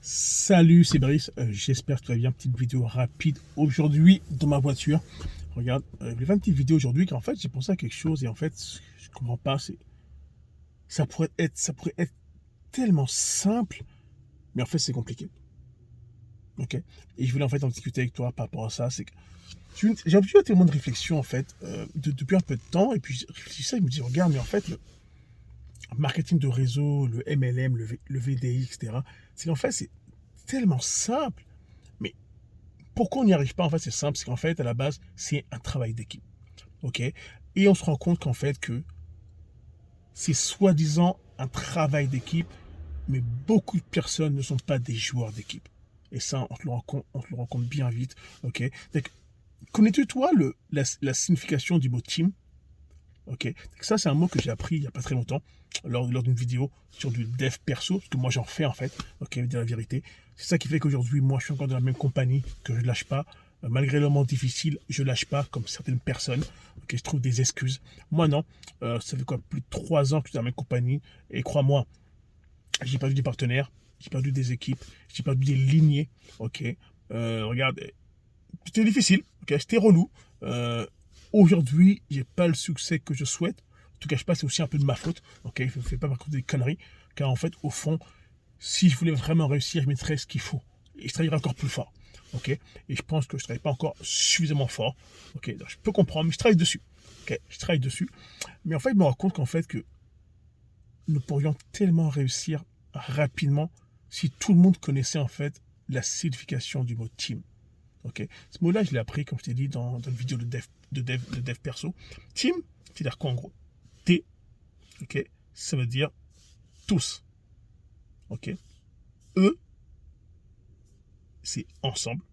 Salut, c'est Brice. J'espère que tu vas bien. Petite vidéo rapide aujourd'hui dans ma voiture. Regarde, je vais faire une petite vidéo aujourd'hui car en fait j'ai pensé à quelque chose et en fait je comprends pas. Ça pourrait être tellement simple, mais en fait c'est compliqué. Ok. Et je voulais en fait en discuter avec toi par rapport à ça. C'est que j'ai un tellement de réflexion en fait depuis un peu de temps et puis je réfléchissais, je me dis regarde, mais en fait le marketing de réseau, le MLM, le VDI, etc. C'est qu'en fait c'est tellement simple. Mais pourquoi on n'y arrive pas? En fait, c'est simple, c'est qu'en fait, à la base, c'est un travail d'équipe. OK? Et on se rend compte qu'en fait, que c'est soi-disant un travail d'équipe, mais beaucoup de personnes ne sont pas des joueurs d'équipe. Et ça, on te le rend compte bien vite. OK? Donc, connais-tu, toi, la signification du mot team? OK? Ça, c'est un mot que j'ai appris il n'y a pas très longtemps, lors d'une vidéo sur du dev perso, parce que moi, j'en fais, en fait. OK? Dire la vérité. C'est ça qui fait qu'aujourd'hui, moi, je suis encore dans la même compagnie, que je ne lâche pas. Malgré le moment difficile, je ne lâche pas, comme certaines personnes. OK? Je trouve des excuses. Moi, non. Ça fait quoi? Plus de 3 ans que je suis dans la même compagnie. Et crois-moi, j'ai perdu des partenaires, j'ai perdu des équipes, j'ai perdu des lignées. OK? Regarde, c'était difficile, ok, c'était relou. Euh, Aujourd'hui, j'ai pas le succès que je souhaite. En tout cas, je sais pas, c'est aussi un peu de ma faute. Ok, je ne fais pas par contre des conneries. Car en fait, au fond, si je voulais vraiment réussir, je mettrais ce qu'il faut. Et je travaillerais encore plus fort. Ok, et je pense que je ne travaille pas encore suffisamment fort. Ok, donc je peux comprendre, mais je travaille dessus. Ok, je travaille dessus. Mais en fait, je me rends compte qu'en fait, que nous pourrions tellement réussir rapidement si tout le monde connaissait en fait la signification du mot team. Ok. Ce mot-là, je l'ai appris, comme je t'ai dit, dans une vidéo de dev perso. Team, c'est-à-dire quoi en gros? T, ok, ça veut dire tous. Ok. E, c'est ensemble.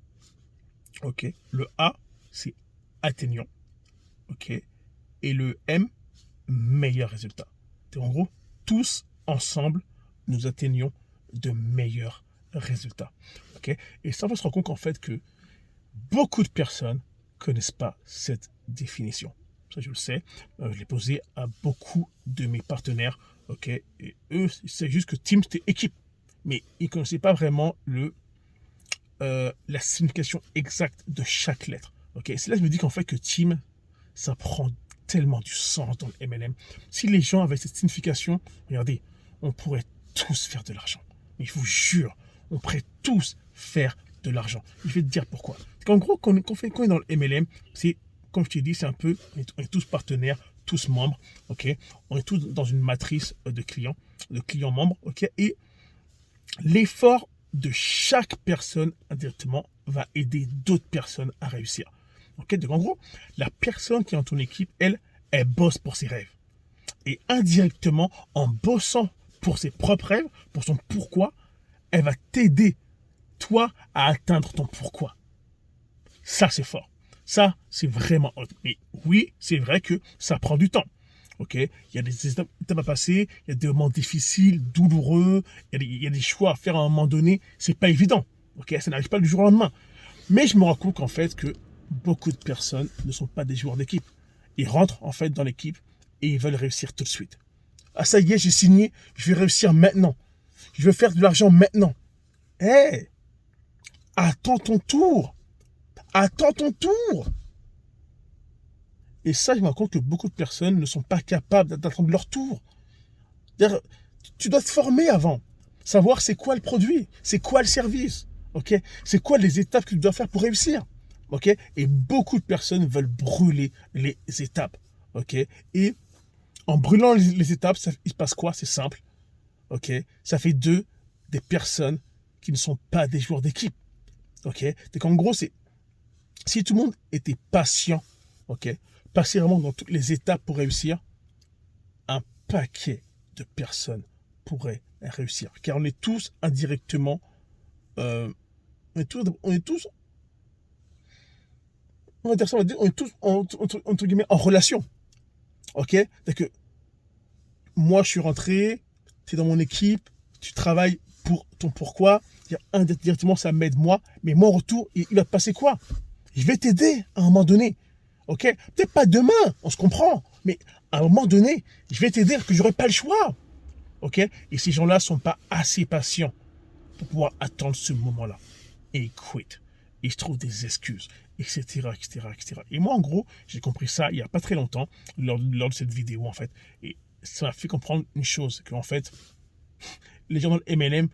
Ok. Le A, c'est atteignons. Ok. Et le M, meilleur résultat. Donc, en gros, tous ensemble, nous atteignons de meilleurs résultats. Ok. Et ça, on se rend compte qu'en fait, que beaucoup de personnes ne connaissent pas cette définition. Ça, je le sais. Je l'ai posé à beaucoup de mes partenaires. Ok, et eux, c'est juste que team, c'était équipe. Mais ils ne connaissaient pas vraiment la signification exacte de chaque lettre. Ok, c'est là que je me dis qu'en fait, que team, ça prend tellement du sens dans le MLM. Si les gens avaient cette signification, regardez, on pourrait tous faire de l'argent. Mais je vous jure, on pourrait tous faire de l'argent. Je vais te dire pourquoi. Parce qu'en gros, quand on est dans le MLM, c'est, comme je t'ai dit, c'est un peu, on est tous partenaires, tous membres, ok. On est tous dans une matrice de clients membres, ok. Et l'effort de chaque personne indirectement va aider d'autres personnes à réussir. Ok, donc en gros, la personne qui est dans ton équipe, elle bosse pour ses rêves. Et indirectement, en bossant pour ses propres rêves, pour son pourquoi, elle va t'aider, toi, à atteindre ton pourquoi. Ça, c'est fort. Ça, c'est vraiment hot. Mais oui, c'est vrai que ça prend du temps. Ok, il y a des étapes à passer, il y a des moments difficiles, douloureux, il y a des choix à faire à un moment donné. C'est pas évident. Ok, ça n'arrive pas du jour au lendemain. Mais je me rends compte qu'en fait, que beaucoup de personnes ne sont pas des joueurs d'équipe. Ils rentrent en fait dans l'équipe et ils veulent réussir tout de suite. Ah, ça y est, j'ai signé, je vais réussir maintenant. Je veux faire de l'argent maintenant. Hé, hey, attends ton tour. Attends ton tour. Et ça, je me rends compte que beaucoup de personnes ne sont pas capables d'attendre leur tour. Tu dois te former avant. Savoir c'est quoi le produit, c'est quoi le service, ok? C'est quoi les étapes que tu dois faire pour réussir, ok? Et beaucoup de personnes veulent brûler les étapes, ok? Et en brûlant les étapes, il se passe quoi? C'est simple, ok? Ça fait d'eux des personnes qui ne sont pas des joueurs d'équipe, ok? Donc en gros, c'est si tout le monde était patient, ok? Passer vraiment dans toutes les étapes pour réussir, un paquet de personnes pourraient réussir. Car on est tous indirectement, euh, on est tous, on va dire ça, on est tous entre guillemets en relation. Ok? C'est que moi je suis rentré, tu es dans mon équipe, tu travailles pour ton pourquoi. Indirectement ça m'aide moi, mais moi en retour, il va te passer quoi? Je vais t'aider à un moment donné. Ok? Peut-être pas demain, on se comprend, mais à un moment donné, je vais t'aider parce que j'aurai pas le choix. Ok? Et ces gens-là sont pas assez patients pour pouvoir attendre ce moment-là. Et ils quittent. Ils se trouvent des excuses, etc., etc., etc. Et moi, en gros, j'ai compris ça il n'y a pas très longtemps, lors de cette vidéo, en fait. Et ça m'a fait comprendre une chose, qu'en fait, les gens dans le MLM,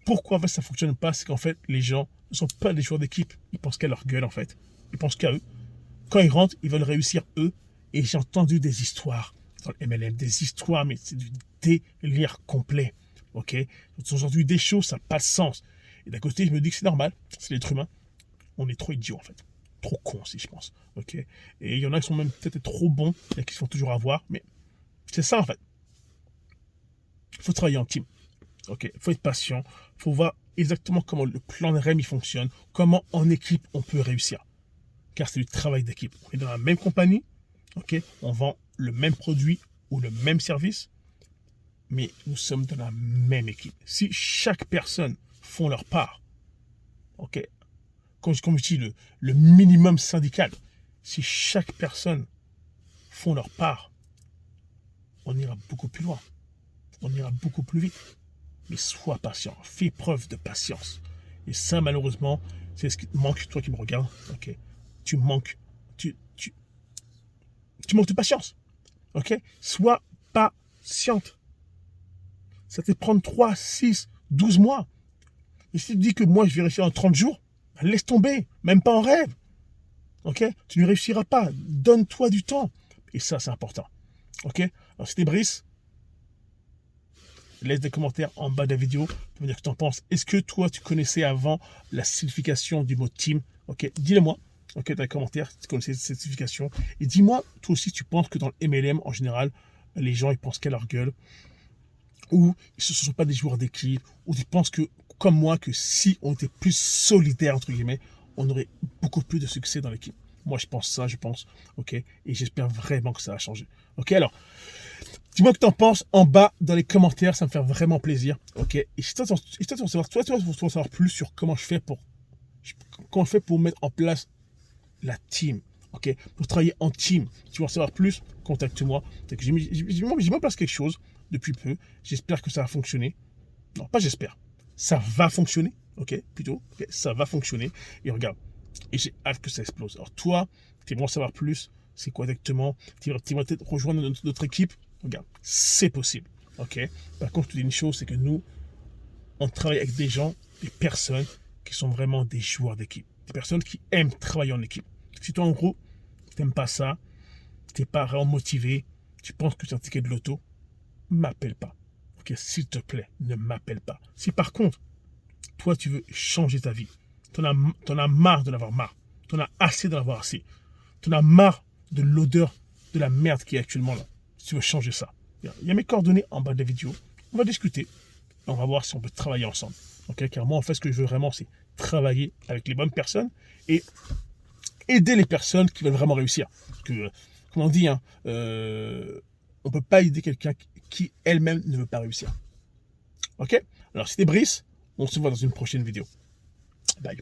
pourquoi en fait, ça ne fonctionne pas, c'est qu'en fait, les gens ne sont pas des joueurs d'équipe. Ils pensent qu'à leur gueule, en fait. Ils pensent qu'à eux. Quand ils rentrent, ils veulent réussir eux. Et j'ai entendu des histoires dans le MLM, des histoires, mais c'est du délire complet. Ok? Aujourd'hui, des choses, ça n'a pas de sens. Et d'un côté, je me dis que c'est normal, c'est l'être humain. On est trop idiots, en fait. Trop cons aussi, je pense. Ok? Et il y en a qui sont même peut-être trop bons, et qui se font toujours avoir, mais c'est ça, en fait. Il faut travailler en team. Ok? Il faut être patient. Il faut voir exactement comment le plan de REM il fonctionne, comment en équipe on peut réussir. Car c'est du travail d'équipe. On est dans la même compagnie, ok? On vend le même produit ou le même service, mais nous sommes dans la même équipe. Si chaque personne font leur part, ok? Comme je dis, le minimum syndical, si chaque personne font leur part, on ira beaucoup plus loin. On ira beaucoup plus vite. Mais sois patient. Fais preuve de patience. Et ça, malheureusement, c'est ce qui te manque, toi qui me regardes. Ok? Tu manques. Tu manques de patience. Ok? Sois patiente. Ça te prend 3, 6, 12 mois. Et si tu te dis que moi, je vais réussir en 30 jours, laisse tomber. Même pas en rêve. Ok? Tu ne réussiras pas. Donne-toi du temps. Et ça, c'est important. Ok? Alors, c'était Brice. Laisse des commentaires en bas de la vidéo pour me dire ce que tu en penses. Est-ce que toi, tu connaissais avant la signification du mot team? Ok? Dis-le moi. Ok, dans les commentaires, si tu connaissais cette signification. Et dis-moi, toi aussi, tu penses que dans le MLM, en général, les gens, ils pensent qu'à leur gueule. Ou ce ne sont pas des joueurs d'équipe. Ou tu penses que, comme moi, que si on était plus solidaire, entre guillemets, on aurait beaucoup plus de succès dans l'équipe. Moi, je pense ça, je pense. Ok? Et j'espère vraiment que ça va changer. Ok? Alors, dis-moi ce que tu en penses en bas dans les commentaires, ça me fait vraiment plaisir. Ok? Et si toi, tu veux savoir plus sur comment je fais pour mettre en place la team. Ok? Pour travailler en team. Si tu veux en savoir plus, contacte-moi. J'ai mis en place quelque chose depuis peu. J'espère que ça va fonctionner. Non, pas j'espère. Ça va fonctionner. Ok? Plutôt. Okay? Ça va fonctionner. Et regarde. Et j'ai hâte que ça explose. Alors toi, tu aimerais en savoir plus. C'est quoi exactement? Tu vas peut-être rejoindre notre équipe. Regarde, c'est possible. Ok? Par contre, je te dis une chose, c'est que nous, on travaille avec des gens, des personnes qui sont vraiment des joueurs d'équipe. Des personnes qui aiment travailler en équipe. Si toi, en gros, tu n'aimes pas ça, tu n'es pas vraiment motivé, tu penses que c'est un ticket de loto, m'appelle pas. Ok? S'il te plaît, ne m'appelle pas. Si par contre, toi, tu veux changer ta vie, t'en as marre de l'avoir marre, t'en as assez d'en avoir assez, t'en as marre de l'odeur de la merde qui est actuellement là, si tu veux changer ça, il y a mes coordonnées en bas de la vidéo, on va discuter, on va voir si on peut travailler ensemble. Okay? Car moi, en fait, ce que je veux vraiment, c'est travailler avec les bonnes personnes et aider les personnes qui veulent vraiment réussir. Parce que, comme on dit, hein, on ne peut pas aider quelqu'un qui elle-même ne veut pas réussir. Ok? Alors, c'était Brice, on se voit dans une prochaine vidéo. Bye.